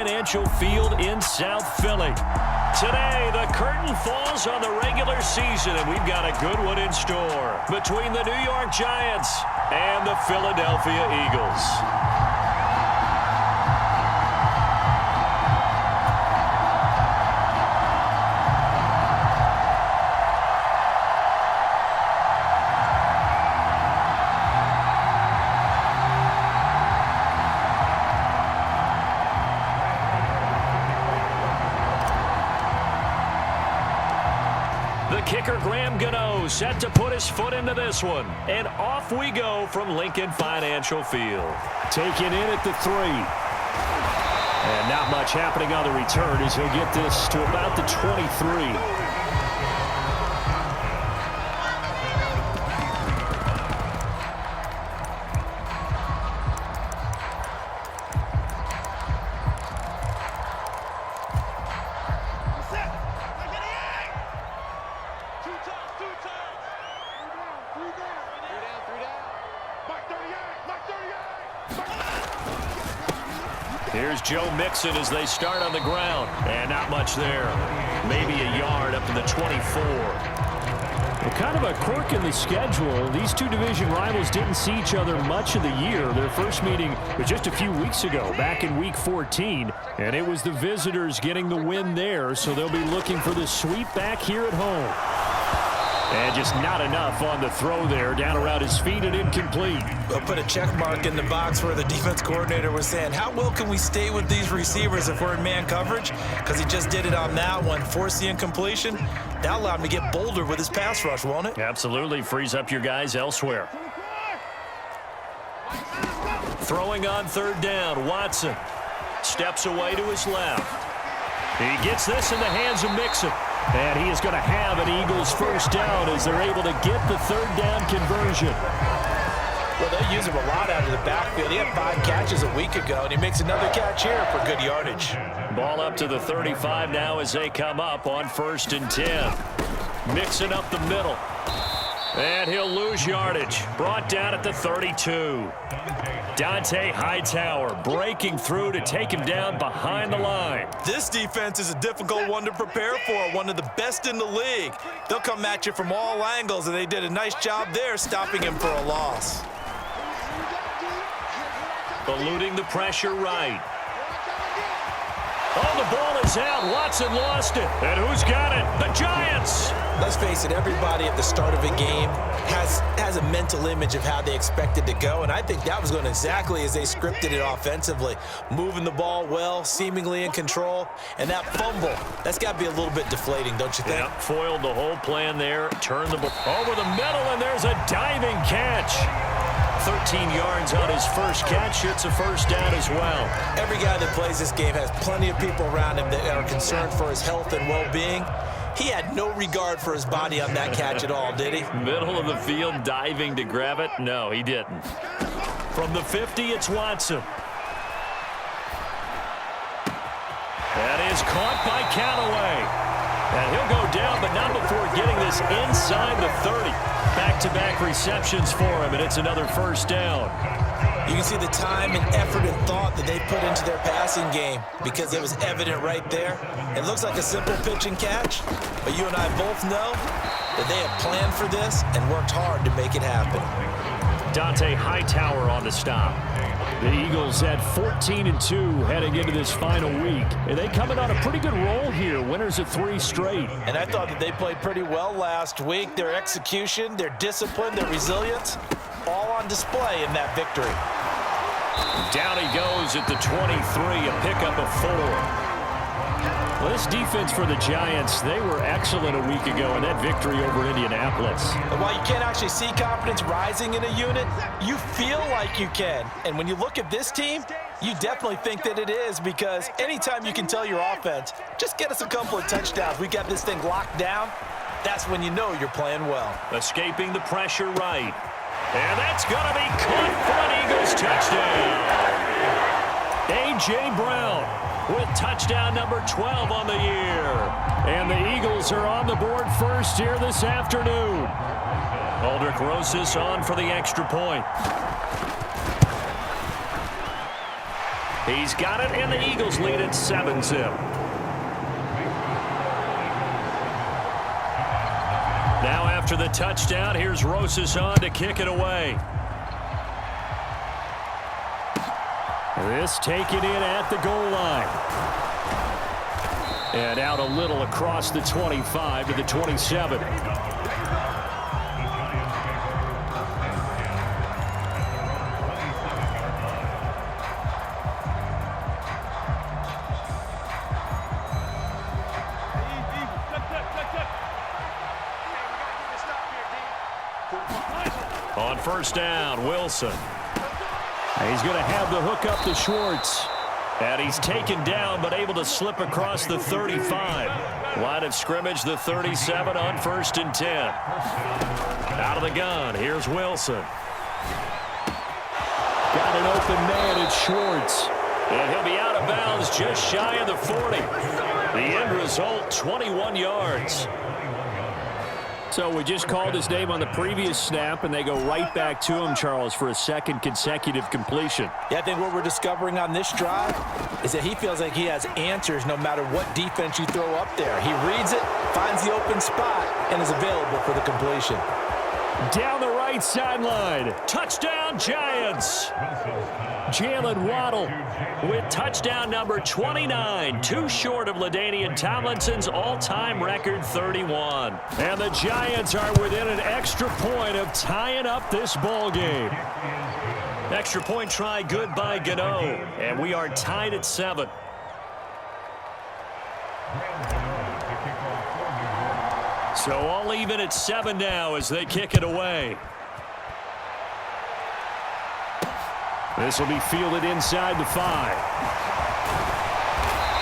Financial Field in South Philly. Today, the curtain falls on the regular season, and we've got a good one in store between the New York Giants and the Philadelphia Eagles. Kicker Graham Gano set to put his foot into this one. And off we go from Lincoln Financial Field. Taken in at the 3. And not much happening on the return as he'll get this to about the 23. Here's Joe Mixon as they start on the ground. And not much there. Maybe a yard up to the 24. Well, kind of a quirk in the schedule. These two division rivals didn't see each other much of the year. Their first meeting was just a few weeks ago, back in Week 14. And it was the visitors getting the win there, so they'll be looking for the sweep back here at home. And just not enough on the throw there, down around his feet and incomplete. We'll put a check mark in the box where the defense coordinator was saying, how well can we stay with these receivers if we're in man coverage? Because he just did it on that one, forced the incompletion. That allowed him to get bolder with his pass rush, won't it? Absolutely, frees up your guys elsewhere. Throwing on third down, Watson steps away to his left. He gets this in the hands of Mixon. And he is going to have an Eagles first down as they're able to get the third down conversion. Well, they use him a lot out of the backfield. He had 5 catches a week ago, and he makes another catch here for good yardage. Ball up to the 35 now as they come up on 1st and 10. Mixing up the middle. And he'll lose yardage. Brought down at the 32. Dante Hightower breaking through to take him down behind the line. This defense is a difficult one to prepare for, one of the best in the league. They'll come at you from all angles, and they did a nice job there stopping him for a loss. Eluding the pressure right. Oh, the ball is out. Watson lost it. And who's got it? The Giants. Let's face it, everybody at the start of a game has a mental image of how they expect it to go, and I think that was going exactly as they scripted it offensively. Moving the ball well, seemingly in control, and that fumble, that's got to be a little bit deflating, don't you think? Yeah, foiled the whole plan there. Turned the ball over the middle, and there's a diving catch. 13 yards on his first catch. It's a first down as well. Every guy that plays this game has plenty of people around him that are concerned for his health and well-being. He had no regard for his body on that catch at all, did he? Middle of the field, diving to grab it. No, he didn't. From the 50, it's Watson. That is caught by Callaway. And he'll go down, but not before getting this inside the 30. Back-to-back receptions for him, and it's another first down. You can see the time and effort and thought that they put into their passing game because it was evident right there. It looks like a simple pitch and catch, but you and I both know that they have planned for this and worked hard to make it happen. Dante Hightower on the stop. The Eagles at 14-2 heading into this final week. And they coming on a pretty good roll here. Winners of 3 straight. And I thought that they played pretty well last week. Their execution, their discipline, their resilience, all on display in that victory. Down he goes at the 23, a pickup of 4. Well, this defense for the Giants, they were excellent a week ago in that victory over Indianapolis. And while you can't actually see confidence rising in a unit, you feel like you can. And when you look at this team, you definitely think that it is, because anytime you can tell your offense, just get us a couple of touchdowns, we got this thing locked down, that's when you know you're playing well. Escaping the pressure right. And that's going to be caught for an Eagles touchdown. A.J. Brown with touchdown number 12 on the year. And the Eagles are on the board first here this afternoon. Aldrich Rosas on for the extra point. He's got it, and the Eagles lead it 7-zip. Now after the touchdown, here's Rosas on to kick it away. This taken in at the goal line. And out a little across the 25 to the 27. On first down, Wilson. He's going to have the hook up to Schwartz. And he's taken down but able to slip across the 35. Line of scrimmage, the 37 on 1st and 10. Out of the gun, here's Wilson. Got an open man, it's Schwartz. And he'll be out of bounds just shy of the 40. The end result, 21 yards. So we just called his name on the previous snap, and they go right back to him, Charles, for a second consecutive completion. Yeah, I think what we're discovering on this drive is that he feels like he has answers no matter what defense you throw up there. He reads it, finds the open spot, and is available for the completion. Down the right sideline. Touchdown, Giants. Jalen Waddle with touchdown number 29. Too short of LaDainian Tomlinson's all-time record 31. And the Giants are within an extra point of tying up this ball game. Extra point try good by Gano. And we are tied at 7. So all even at 7 now as they kick it away. This will be fielded inside the 5.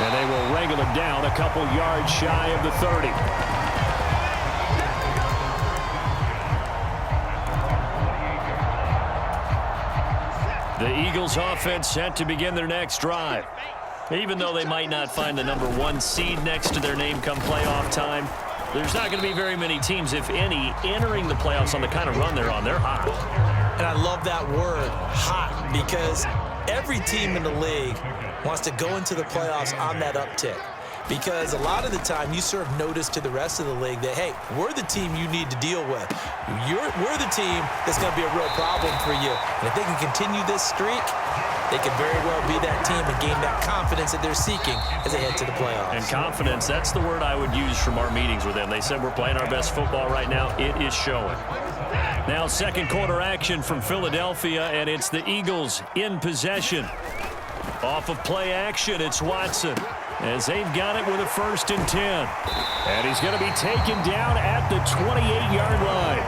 And they will wrangle it down a couple yards shy of the 30. The Eagles offense set to begin their next drive. Even though they might not find the number 1 seed next to their name come playoff time, there's not going to be very many teams, if any, entering the playoffs on the kind of run they're on. They're hot. And I love that word, hot, because every team in the league wants to go into the playoffs on that uptick. Because a lot of the time you serve notice to the rest of the league that, hey, we're the team you need to deal with. We're the team that's going to be a real problem for you. And if they can continue this streak, they could very well be that team and gain that confidence that they're seeking as they head to the playoffs. And confidence, that's the word I would use from our meetings with them. They said we're playing our best football right now. It is showing. Now second quarter action from Philadelphia, and it's the Eagles in possession. Off of play action, it's Watson, as they've got it with a 1st and 10. And he's going to be taken down at the 28-yard line.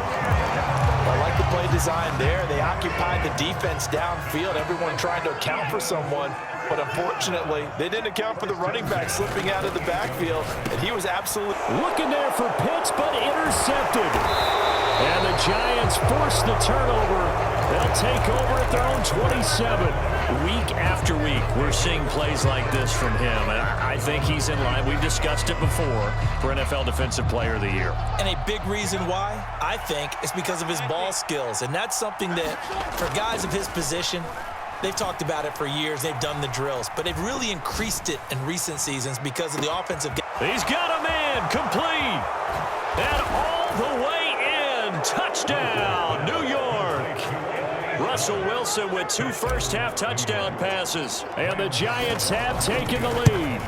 I like the play design there. They occupied the defense downfield, everyone trying to account for someone. But unfortunately, they didn't account for the running back slipping out of the backfield, and he was absolutely looking there for Pitts, but intercepted. And the Giants force the turnover. They'll take over at their own 27. Week after week, we're seeing plays like this from him. And I think he's in line. We've discussed it before for NFL Defensive Player of the Year. And a big reason why, I think, is because of his ball skills. And that's something that, for guys of his position, they've talked about it for years. They've done the drills. But they've really increased it in recent seasons because of the offensive game. He's got a man complete. And all the way in. Touchdown, New York. Russell Wilson with 2 first-half touchdown passes. And the Giants have taken the lead.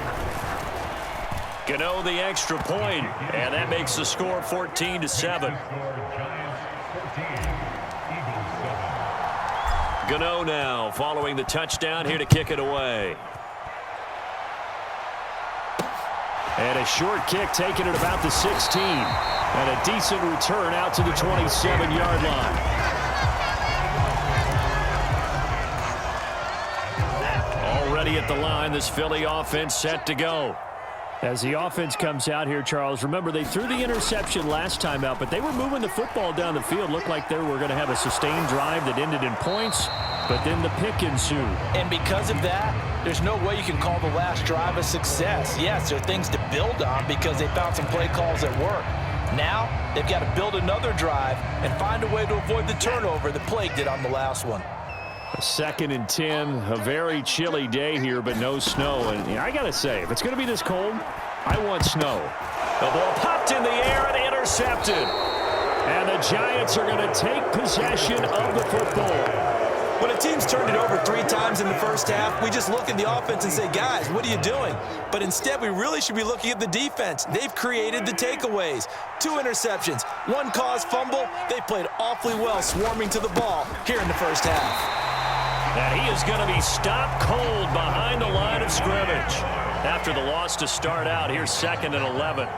Gano the extra point, and that makes the score 14-7. Gano now following the touchdown here to kick it away. And a short kick taken at about the 16. And a decent return out to the 27-yard line. Already at the line, this Philly offense set to go. As the offense comes out here, Charles, remember they threw the interception last time out, but they were moving the football down the field. Looked like they were going to have a sustained drive that ended in points, but then the pick ensued. And because of that, there's no way you can call the last drive a success. Yes, there are things to build on because they found some play calls that work. Now, they've got to build another drive and find a way to avoid the turnover that plagued it on the last one. 2nd and 10, a very chilly day here, but no snow. And I got to say, if it's going to be this cold, I want snow. The ball popped in the air and intercepted. And the Giants are going to take possession of the football. When a team's turned it over 3 times in the first half, we just look at the offense and say, guys, what are you doing? But instead, we really should be looking at the defense. They've created the takeaways. 2 interceptions, 1 caused fumble. They played awfully well swarming to the ball here in the first half. And he is going to be stopped cold behind the line of scrimmage. After the loss to start out, here's 2nd and 11.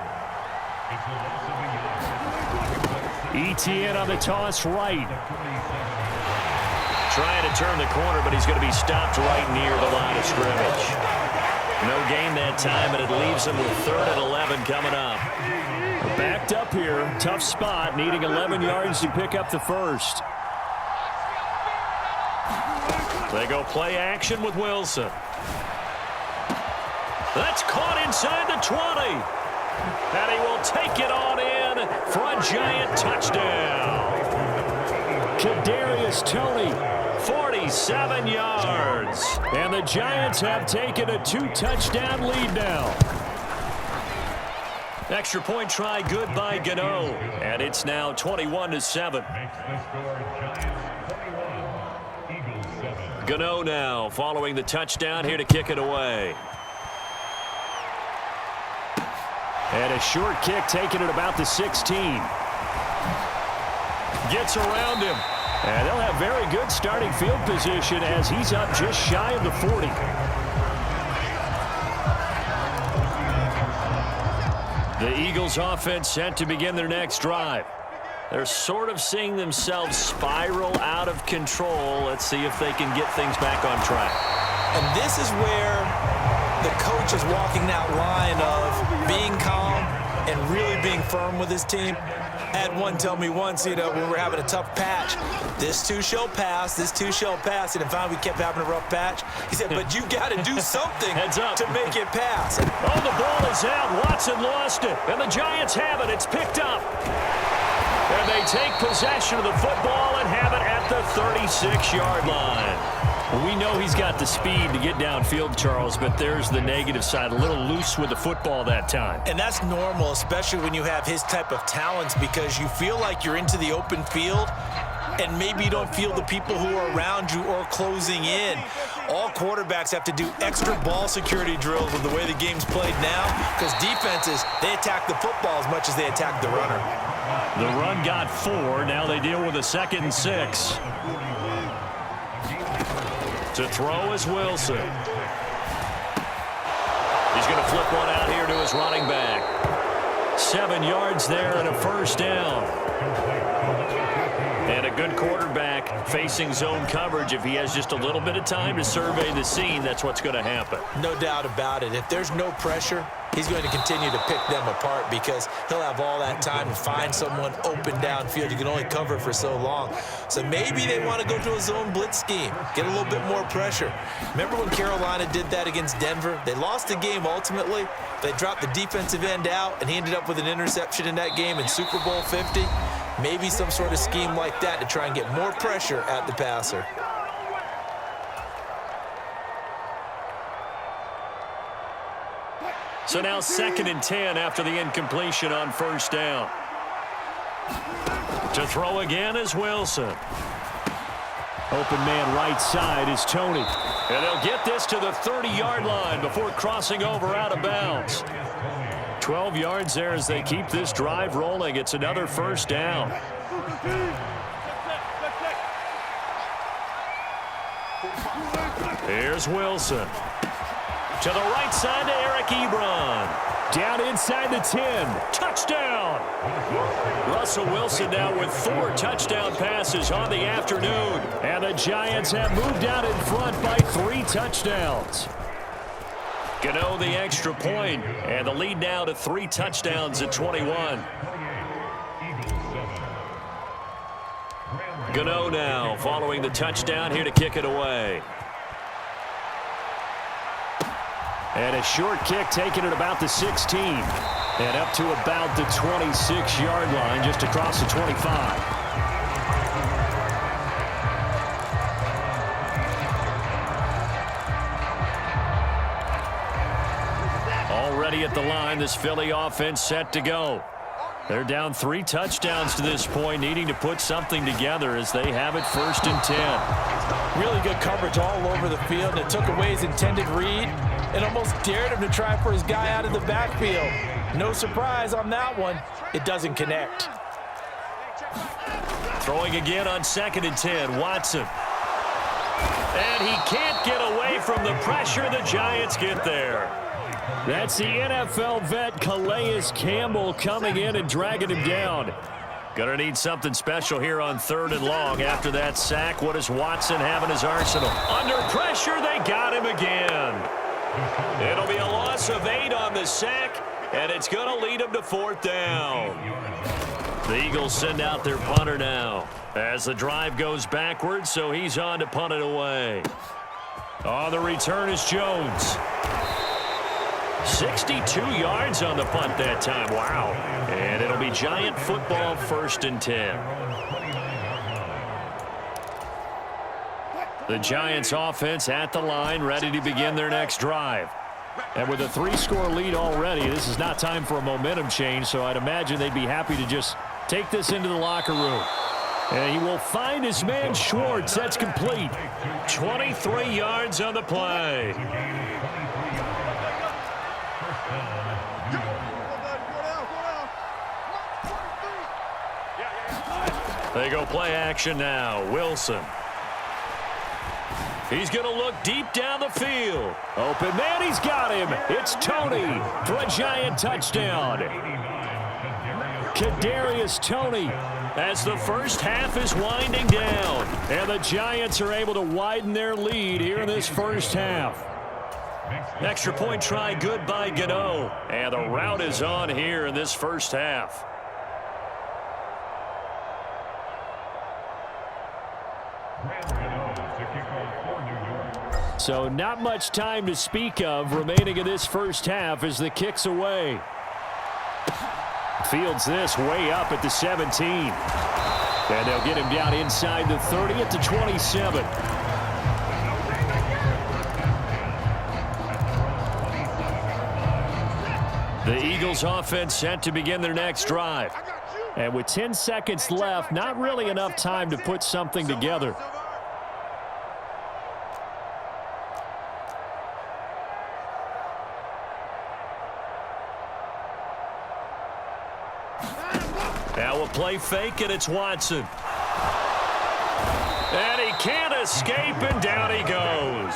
ETN on the toss right. Trying to turn the corner, but he's going to be stopped right near the line of scrimmage. No gain that time, and it leaves him with 3rd and 11 coming up. Backed up here, tough spot, needing 11 yards to pick up the first. They go play action with Wilson. That's caught inside the 20. And he will take it on in for a Giant touchdown. Kadarius Toney, 47 yards. And the Giants have taken a 2-touchdown lead now. Extra point try good by Gano. And it's now 21-7. Gano now following the touchdown here to kick it away. And a short kick taken at about the 16. Gets around him. And they'll have very good starting field position as he's up just shy of the 40. The Eagles offense set to begin their next drive. They're sort of seeing themselves spiral out of control. Let's see if they can get things back on track. And this is where the coach is walking that line of being calm and really being firm with his team. I had one tell me once, when we're having a tough patch, this too shall pass, this too shall pass. And finally we kept having a rough patch. He said, but you got to do something to make it pass. Oh, the ball is out. Watson lost it. And the Giants have it. It's picked up. And they take possession of the football and have it at the 36-yard line. We know he's got the speed to get downfield, Charles, but there's the negative side. A little loose with the football that time. And that's normal, especially when you have his type of talents, because you feel like you're into the open field and maybe you don't feel the people who are around you or closing in. All quarterbacks have to do extra ball security drills with the way the game's played now, because defenses, they attack the football as much as they attack the runner. The run got 4. Now they deal with a 2nd and 6. To throw is Wilson. He's going to flip one out here to his running back. 7 yards there and a first down. And a good quarterback facing zone coverage. If he has just a little bit of time to survey the scene, that's what's going to happen. No doubt about it. If there's no pressure, he's going to continue to pick them apart because he'll have all that time to find someone open downfield. You can only cover for so long. So maybe they want to go to a zone blitz scheme, get a little bit more pressure. Remember when Carolina did that against Denver? They lost the game ultimately. They dropped the defensive end out, and he ended up with an interception in that game in Super Bowl 50. Maybe some sort of scheme like that to try and get more pressure at the passer. So now 2nd and 10 after the incompletion on first down. To throw again is Wilson. Open man right side is Toney. And they'll get this to the 30-yard line before crossing over out of bounds. 12 yards there as they keep this drive rolling. It's another first down. Here's Wilson. To the right side to Eric Ebron. Down inside the 10. Touchdown. Russell Wilson now with 4 touchdown passes on the afternoon. And the Giants have moved out in front by 3 touchdowns. Gano the extra point, and the lead now to 3 touchdowns at 21. Gano now following the touchdown here to kick it away. And a short kick taken at about the 16. And up to about the 26-yard line, just across the 25. Already at the line, this Philly offense set to go. They're down 3 touchdowns to this point, needing to put something together as they have it 1st and 10. Really good coverage all over the field. It took away his intended read and almost dared him to try for his guy out of the backfield. No surprise on that one. It doesn't connect. Throwing again on 2nd and 10, Watson. And he can't get away from the pressure. The Giants get there. That's the NFL vet Calais Campbell coming in and dragging him down. Gonna need something special here on 3rd and long. After that sack, what does Watson have in his arsenal? Under pressure, they got him again. It'll be a loss of 8 on the sack, and it's gonna lead him to 4th down. The Eagles send out their punter now as the drive goes backwards, so he's on to punt it away. On the return is Jones. 62 yards on the punt that time. Wow. And it'll be Giant football 1st and 10. The Giants offense at the line, ready to begin their next drive. And with a 3-score lead already, this is not time for a momentum change, so I'd imagine they'd be happy to just take this into the locker room. And he will find his man Schwartz. That's complete. 23 yards on the play. They go play action now. Wilson. He's going to look deep down the field. Open man, he's got him. It's Tony for a Giant touchdown. Kadarius Toney as the first half is winding down. And the Giants are able to widen their lead here in this first half. Extra point try good by Gano. And the route is on here in this first half. So not much time to speak of remaining in this first half as the kick's away. Fields this way up at the 17. And they'll get him down inside the 30 at the 27. The Eagles offense set to begin their next drive. And with 10 seconds left, not really enough time to put something together. Now a play fake, and it's Watson. And he can't escape, and down he goes.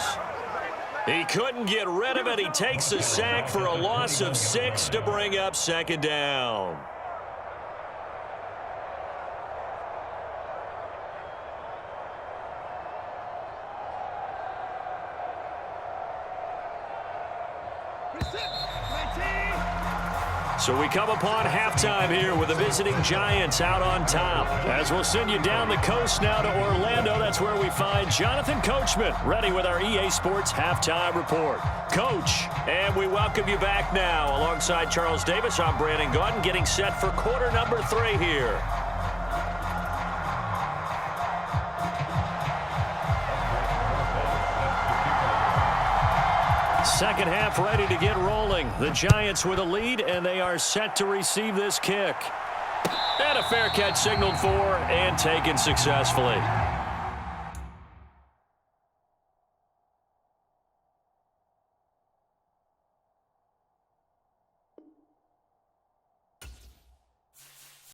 He couldn't get rid of it. He takes a sack for a loss of 6 to bring up 2nd down. So we come upon halftime here with the visiting Giants out on top. As we'll send you down the coast now to Orlando, that's where we find Jonathan Coachman, ready with our EA Sports Halftime Report. Coach, and we welcome you back now. Alongside Charles Davis, I'm Brandon Gaudin, getting set for quarter number 3 here. Second half ready to get rolling. The Giants with a lead, and they are set to receive this kick. And a fair catch signaled for and taken successfully.